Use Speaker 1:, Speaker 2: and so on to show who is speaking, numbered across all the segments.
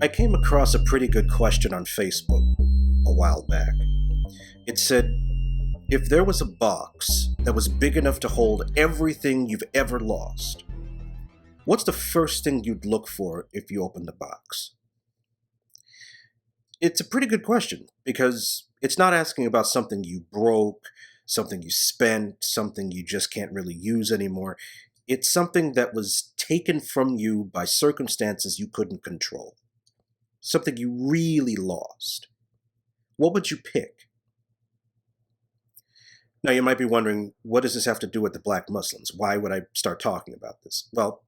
Speaker 1: I came across a pretty good question on Facebook a while back. It said, if there was a box that was big enough to hold everything you've ever lost, what's the first thing you'd look for if you opened the box? It's a pretty good question because it's not asking about something you broke, something you spent, something you just can't really use anymore. It's something that was taken from you by circumstances you couldn't control, something you really lost. What would you pick? Now, you might be wondering, what does this have to do with the black Muslims? Why would I start talking about this? Well,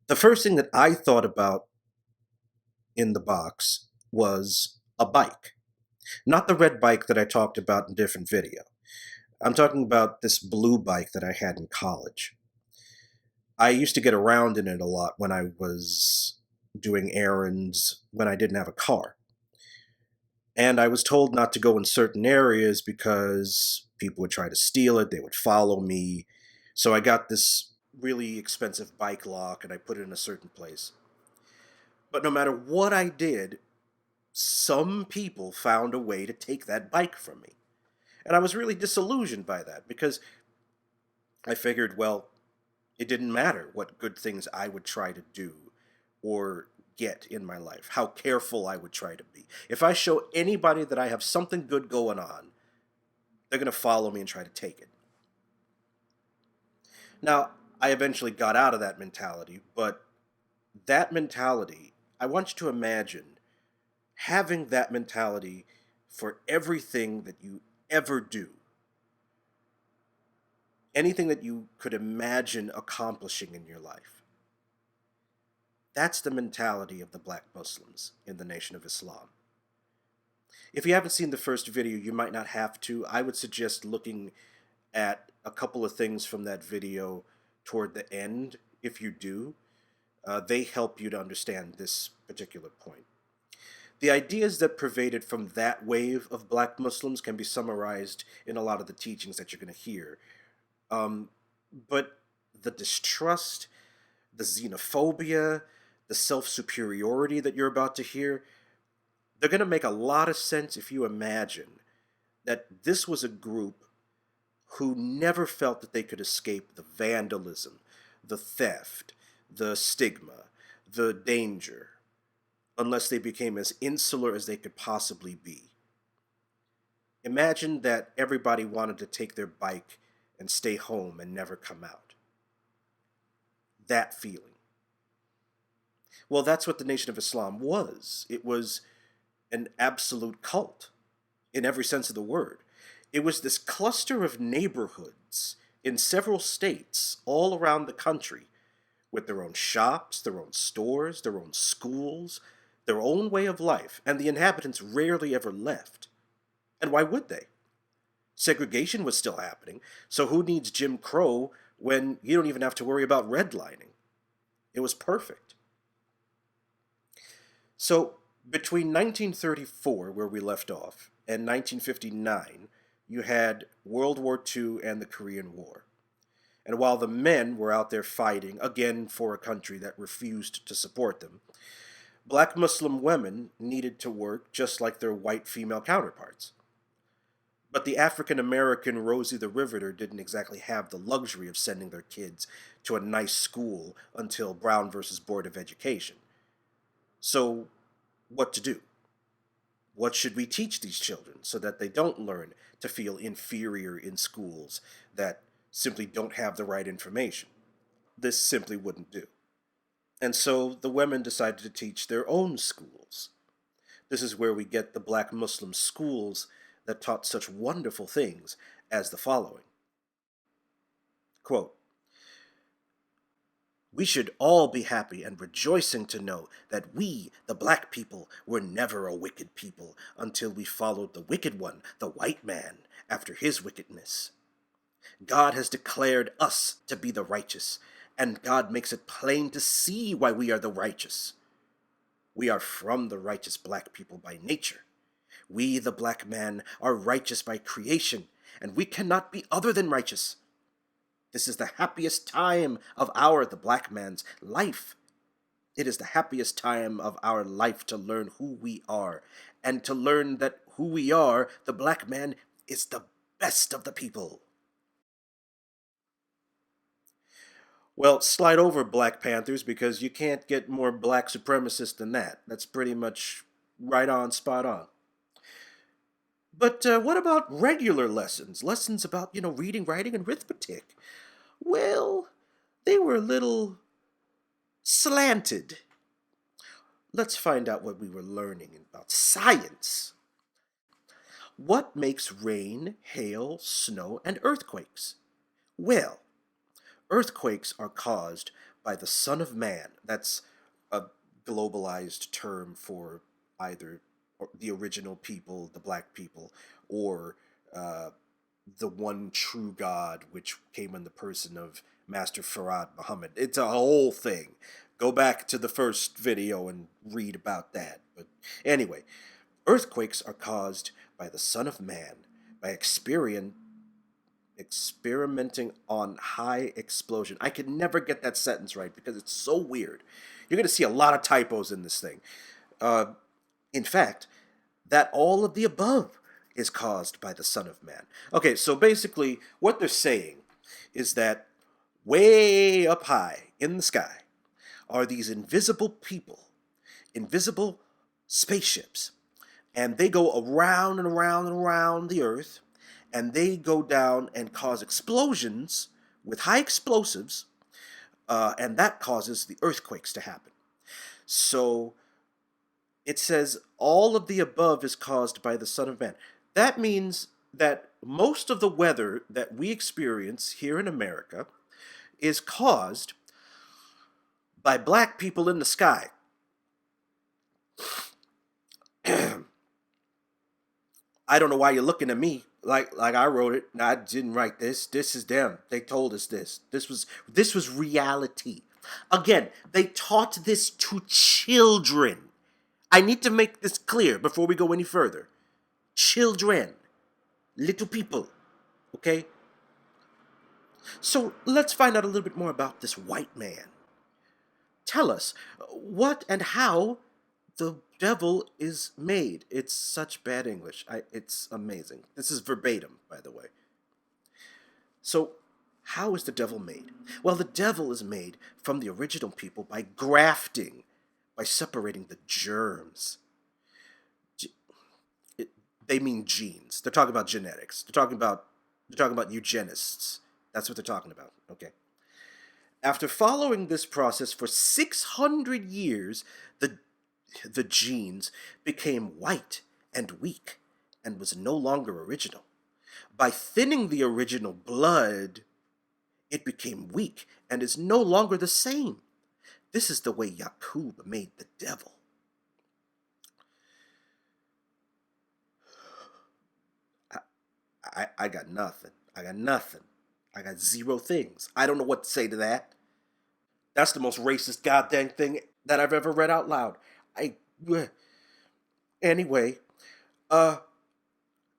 Speaker 1: the first thing that I thought about in the box was a bike. Not the red bike that I talked about in a different video. I'm talking about this blue bike that I had in college. I used to get around in it a lot when I was doing errands when I didn't have a car. And I was told not to go in certain areas because people would try to steal it, they would follow me. So I got this really expensive bike lock and I put it in a certain place. But no matter what I did, some people found a way to take that bike from me. And I was really disillusioned by that because I figured, well, it didn't matter what good things I would try to do or get in my life, how careful I would try to be. If I show anybody that I have something good going on, they're going to follow me and try to take it. Now, I eventually got out of that mentality, but that mentality, I want you to imagine having that mentality for everything that you ever do. Anything that you could imagine accomplishing in your life. That's the mentality of the black Muslims in the Nation of Islam. If you haven't seen the first video, you might not have to. I would suggest looking at a couple of things from that video toward the end, if you do. They help you to understand this particular point. The ideas that pervaded from that wave of black Muslims can be summarized in a lot of the teachings that you're going to hear. But the distrust, the xenophobia, the self-superiority that you're about to hear, they're going to make a lot of sense if you imagine that this was a group who never felt that they could escape the vandalism, the theft, the stigma, the danger, unless they became as insular as they could possibly be. Imagine that everybody wanted to take their bike and stay home and never come out. That feeling. Well, that's what the Nation of Islam was. It was an absolute cult in every sense of the word. It was this cluster of neighborhoods in several states all around the country with their own shops, their own stores, their own schools, their own way of life, and the inhabitants rarely ever left. And why would they? Segregation was still happening, so who needs Jim Crow when you don't even have to worry about redlining? It was perfect. So, between 1934, where we left off, and 1959, you had World War II and the Korean War. And while the men were out there fighting, again for a country that refused to support them, black Muslim women needed to work just like their white female counterparts. But the African-American Rosie the Riveter didn't exactly have the luxury of sending their kids to a nice school until Brown versus Board of Education. So, what to do? What should we teach these children so that they don't learn to feel inferior in schools that simply don't have the right information? This simply wouldn't do. And so the women decided to teach their own schools. This is where we get the black Muslim schools that taught such wonderful things as the following. Quote, "We should all be happy and rejoicing to know that we, the black people, were never a wicked people until we followed the wicked one, the white man, after his wickedness. God has declared us to be the righteous, and God makes it plain to see why we are the righteous. We are from the righteous black people by nature. We, the black man, are righteous by creation, and we cannot be other than righteous. This is the happiest time of the black man's life. It is the happiest time of our life to learn who we are, and to learn that who we are, the black man, is the best of the people. Well, slide over Black Panthers because you can't get more black supremacist than that. That's pretty much right on, spot on. But what about regular lessons? Lessons about, reading, writing, and arithmetic? Well, they were a little slanted. Let's find out what we were learning about science. What makes rain, hail, snow, and earthquakes? Well, earthquakes are caused by the Son of Man. That's a globalized term for either the original people, the black people, or uh, the one true God, which came in the person of Master Farad Muhammad. It's a whole thing. Go back to the first video and read about that. But anyway, earthquakes are caused by the Son of Man by experimenting on high explosion. I can never get that sentence right because it's so weird. You're going to see a lot of typos in this thing. Uh, in fact, that all of the above is caused by the Son of Man. Okay, so basically, what they're saying is that way up high in the sky are these invisible people, invisible spaceships, and they go around and around and around the earth, and they go down and cause explosions with high explosives, and that causes the earthquakes to happen. So it says all of the above is caused by the Son of Man. That means that most of the weather that we experience here in America is caused by black people in the sky. I don't know why you're looking at me like I wrote it. No, I didn't write this. This is them. They told us this. This was reality. Again, they taught this to children. I need to make this clear before we go any further. Children, little people, okay? So let's find out a little bit more about this white man. Tell us what and how the devil is made. It's such bad English. It's amazing. This is verbatim, by the way. So, how is the devil made? Well, the devil is made from the original people by grafting, by separating the germs. It, they mean genes. They're talking about genetics. They're talking about eugenists. That's what they're talking about. Okay. After following this process for 600 years, the genes became white and weak and was no longer original. By thinning the original blood, it became weak and is no longer the same. This is the way Yaqub made the devil. I got nothing. I got nothing. I got zero things. I don't know what to say to that. That's the most racist goddamn thing that I've ever read out loud. I anyway, uh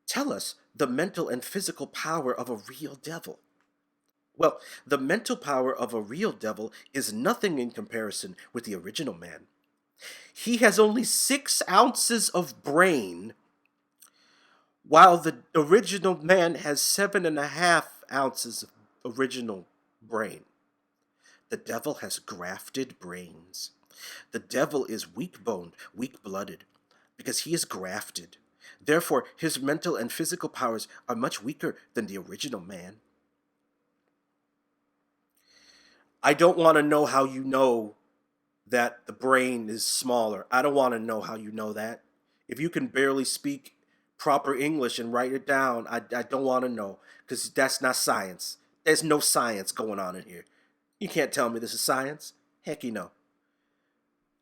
Speaker 1: tell us the mental and physical power of a real devil. Well, the mental power of a real devil is nothing in comparison with the original man. He has only 6 ounces of brain, while the original man has 7.5 ounces of original brain. The devil has grafted brains. The devil is weak boned, weak blooded, because he is grafted. Therefore, his mental and physical powers are much weaker than the original man. I don't want to know how you know that the brain is smaller. I don't want to know how you know that. If you can barely speak proper English and write it down, I don't want to know because that's not science. There's no science going on in here. You can't tell me this is science. Heck, you know.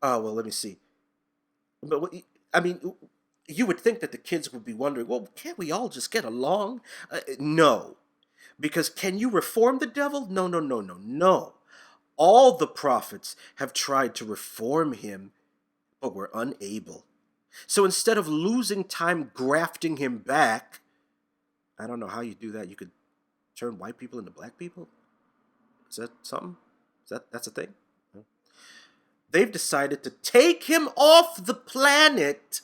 Speaker 1: Oh, well, let me see. But I mean, you would think that the kids would be wondering, well, can't we all just get along? No. Because can you reform the devil? No, no, no, no, no. All the prophets have tried to reform him, but were unable. So instead of losing time grafting him back, I don't know how you do that. You could turn white people into black people? Is that something? That's a thing? they've decided to take him off the planet,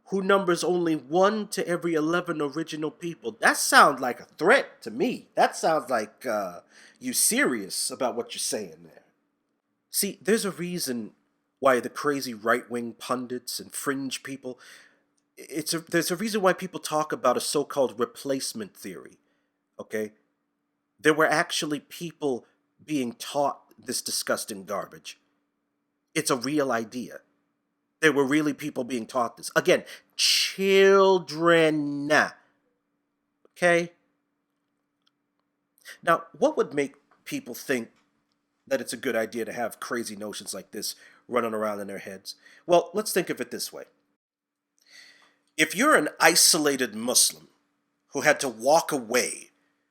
Speaker 1: who numbers only 1 to every 11 original people. That sounds like a threat to me. That sounds like you serious about what you're saying there. See, there's a reason why the crazy right-wing pundits and fringe people, there's a reason why people talk about a so-called replacement theory, okay? There were actually people being taught this disgusting garbage. It's a real idea. There were really people being taught this. Again, children. Okay? Now, what would make people think that it's a good idea to have crazy notions like this running around in their heads? Well, let's think of it this way. If you're an isolated Muslim who had to walk away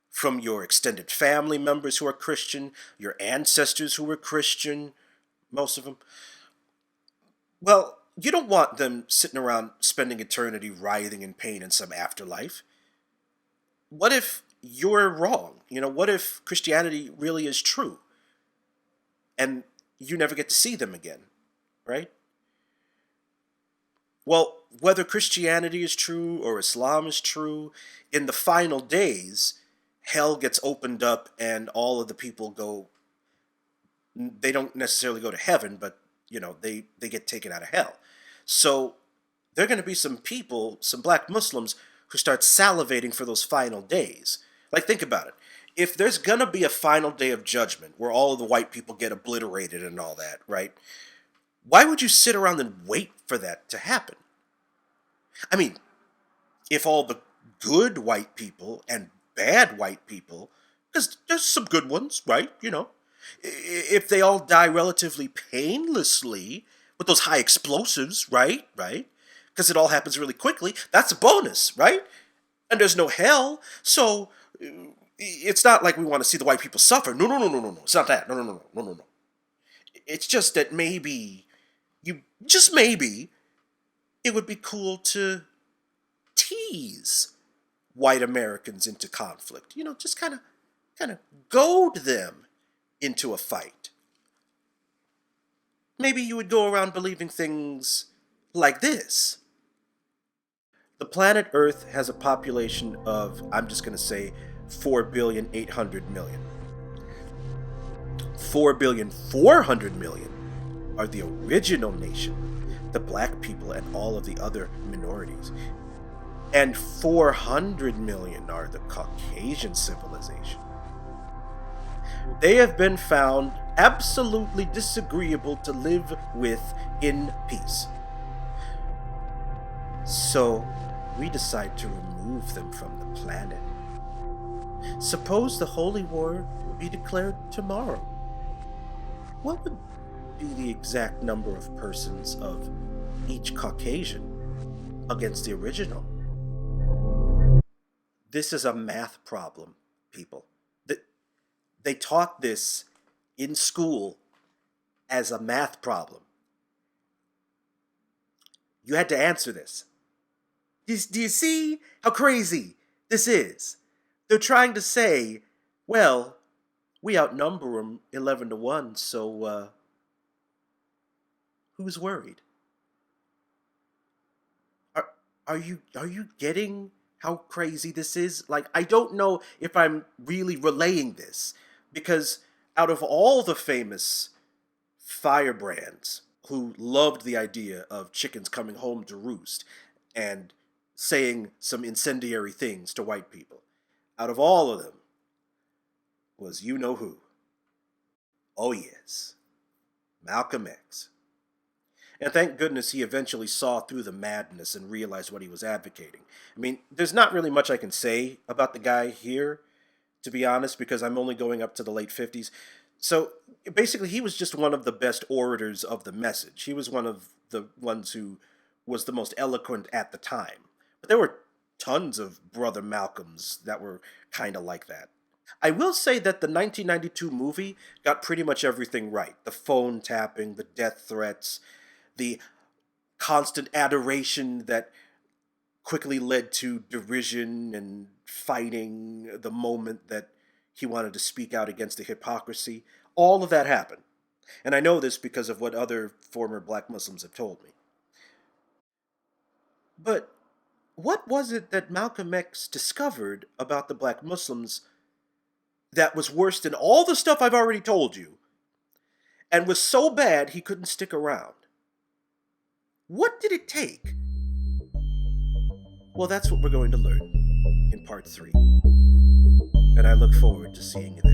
Speaker 1: from your extended family members who are Christian, your ancestors who were Christian, most of them, well, you don't want them sitting around spending eternity writhing in pain in some afterlife. What if you're wrong? What if Christianity really is true and you never get to see them again, right? Well, whether Christianity is true or Islam is true, in the final days, hell gets opened up and all of the people go, they don't necessarily go to heaven, but, they get taken out of hell. So there are going to be some people, some black Muslims, who start salivating for those final days. Like, think about it. If there's going to be a final day of judgment where all of the white people get obliterated and all that, right? Why would you sit around and wait for that to happen? I mean, if all the good white people and bad white people, because there's some good ones, right? If they all die relatively painlessly with those high explosives, right? Because it all happens really quickly, that's a bonus, right? And there's no hell, so it's not like we want to see the white people suffer. No. It's not that. No. It's just that maybe, it would be cool to tease white Americans into conflict. Just kind of goad them into a fight. Maybe you would go around believing things like this. The planet Earth has a population of, I'm just going to say, 4,800,000,000. 4,400,000,000 are the original nation, the black people and all of the other minorities. And 400 million are the Caucasian civilization. They have been found absolutely disagreeable to live with in peace. So we decide to remove them from the planet. Suppose the Holy War be declared tomorrow. What would be the exact number of persons of each Caucasian against the original? This is a math problem, people. They taught this in school as a math problem. You had to answer this. Do you see how crazy this is? They're trying to say, well, we outnumber them 11 to 1, so who's worried? Are you getting how crazy this is? Like, I don't know if I'm really relaying this, because out of all the famous firebrands who loved the idea of chickens coming home to roost and saying some incendiary things to white people, out of all of them was you-know-who. Oh yes, Malcolm X. And thank goodness he eventually saw through the madness and realized what he was advocating. I mean, there's not really much I can say about the guy here, to be honest, because I'm only going up to the late 50s. So basically, he was just one of the best orators of the message. He was one of the ones who was the most eloquent at the time. But there were tons of Brother Malcolms that were kind of like that. I will say that the 1992 movie got pretty much everything right. The phone tapping, the death threats, the constant adoration that quickly led to derision and fighting the moment that he wanted to speak out against the hypocrisy. All of that happened. And I know this because of what other former black Muslims have told me. But what was it that Malcolm X discovered about the black Muslims that was worse than all the stuff I've already told you and was so bad he couldn't stick around? What did it take? Well, that's what we're going to learn in part 3. And I look forward to seeing you there.